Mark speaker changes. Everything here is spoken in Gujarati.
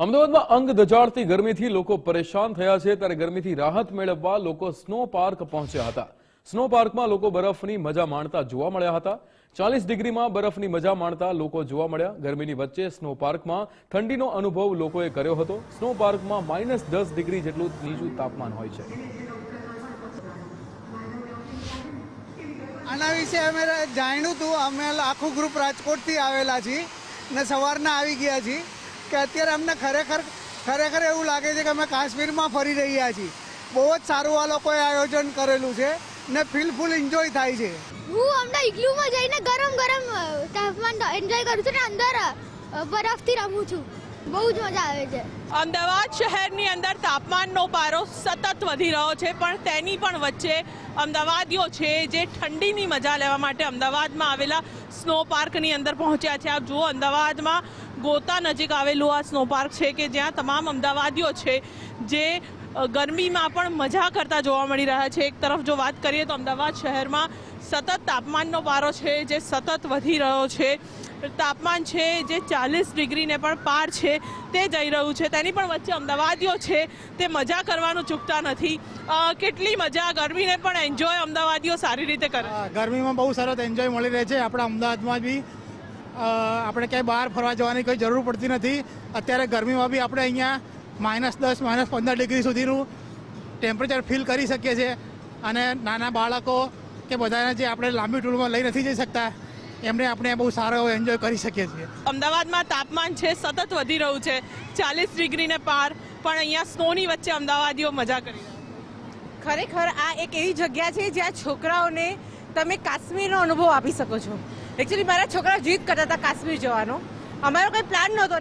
Speaker 1: અમદાવાદમાં અંગ દજાડતી ગરમીથી લોકો પરેશાન થયા છે ત્યારે ગરમીથી રાહત મેળવવા લોકો સ્નો પાર્ક પહોંચ્યા હતા। સ્નો પાર્કમાં લોકો બરફની મજા માણતા જોવા મળ્યા હતા। 40 ડિગ્રીમાં બરફની મજા માણતા લોકો જોવા મળ્યા। ગરમીની વચ્ચે સ્નો પાર્કમાં ઠંડીનો અનુભવ લોકોએ કર્યો હતો। સ્નો પાર્કમાં -10 ડિગ્રી જેટલું નીચું તાપમાન હોય છે।
Speaker 2: આના વિશે અમે જાણ્યું હતું। અમે આખું ગ્રુપ રાજકોટથી આવેલા છીએ ને સવારના આવી ગયા છીએ કે અત્યારે અમને ખરેખર એવું લાગે છે કે અમે કાશ્મીરમાં ફરી રહ્યા છીએ। બહુ જ સારું આ લોકોએ આયોજન કરેલું છે ને ફૂલ એન્જોય થાય છે।
Speaker 3: હું હમણાં ઇગ્લુમાં જઈને ગરમ તાપમાન એન્જોય કરું છું ને અંદર બરફથી રમું છું। બહુ જ મજા આવે છે।
Speaker 4: અમદાવાદ શહેરની અંદર તાપમાનનો પારો સતત વધી રહ્યો છે, પણ તેની પણ વચ્ચે અમદાવાદીઓ છે જે ઠંડીની મજા લેવા માટે અમદાવાદમાં આવેલા સ્નો પાર્કની અંદર પહોંચ્યા છે। આપ જુઓ, અમદાવાદમાં ગોતા નજીક આવેલું આ સ્નો પાર્ક છે કે જ્યાં તમામ અમદાવાદીઓ છે જે ગરમીમાં પણ મજા કરતા જોવા મળી રહ્યા છે। એક તરફ જો વાત કરીએ તો અમદાવાદ શહેરમાં સતત તાપમાનનો પારો છે જે સતત વધી રહ્યો છે। તાપમાન છે જે 40 ડિગ્રીને પણ પાર છે તે જઈ રહ્યું છે। તેની પણ વચ્ચે અમદાવાદીઓ છે તે મજા કરવાનું ચૂકતા નથી। કેટલી મજા, ગરમીને પણ એન્જોય અમદાવાદીઓ સારી રીતે કરે।
Speaker 2: ગરમીમાં બહુ સરસ એન્જોય મળી રહે છે। આપણા અમદાવાદમાં બી આપણે ક્યાંય બહાર ફરવા જવાની કોઈ જરૂર પડતી નથી। અત્યારે ગરમીમાં બી આપણે અહીંયા -10 -15 ડિગ્રી સુધીનું ટેમ્પરેચર ફીલ કરી શકીએ છીએ અને નાના બાળકો કે બધાને જે આપણે લાંબી ટૂરમાં લઈ નથી જઈ શકતા એમને આપણે બહુ સારો એવો એન્જોય કરી શકીએ છીએ।
Speaker 4: અમદાવાદમાં તાપમાન છે સતત વધી રહ્યું છે 40 ડિગ્રીને પાર, પણ અહીંયા સ્નોની વચ્ચે અમદાવાદીઓ મજા કરી રહ્યા છે।
Speaker 5: ખરેખર આ એક એવી જગ્યા છે જ્યાં છોકરાઓને તમે કાશ્મીરનો અનુભવ આપી શકો છો। એકચ્યુઅલી મારા છોકરા જીદ કરતા હતા કાશ્મીર જવાનો, અમારો કોઈ પ્લાન નહોતો।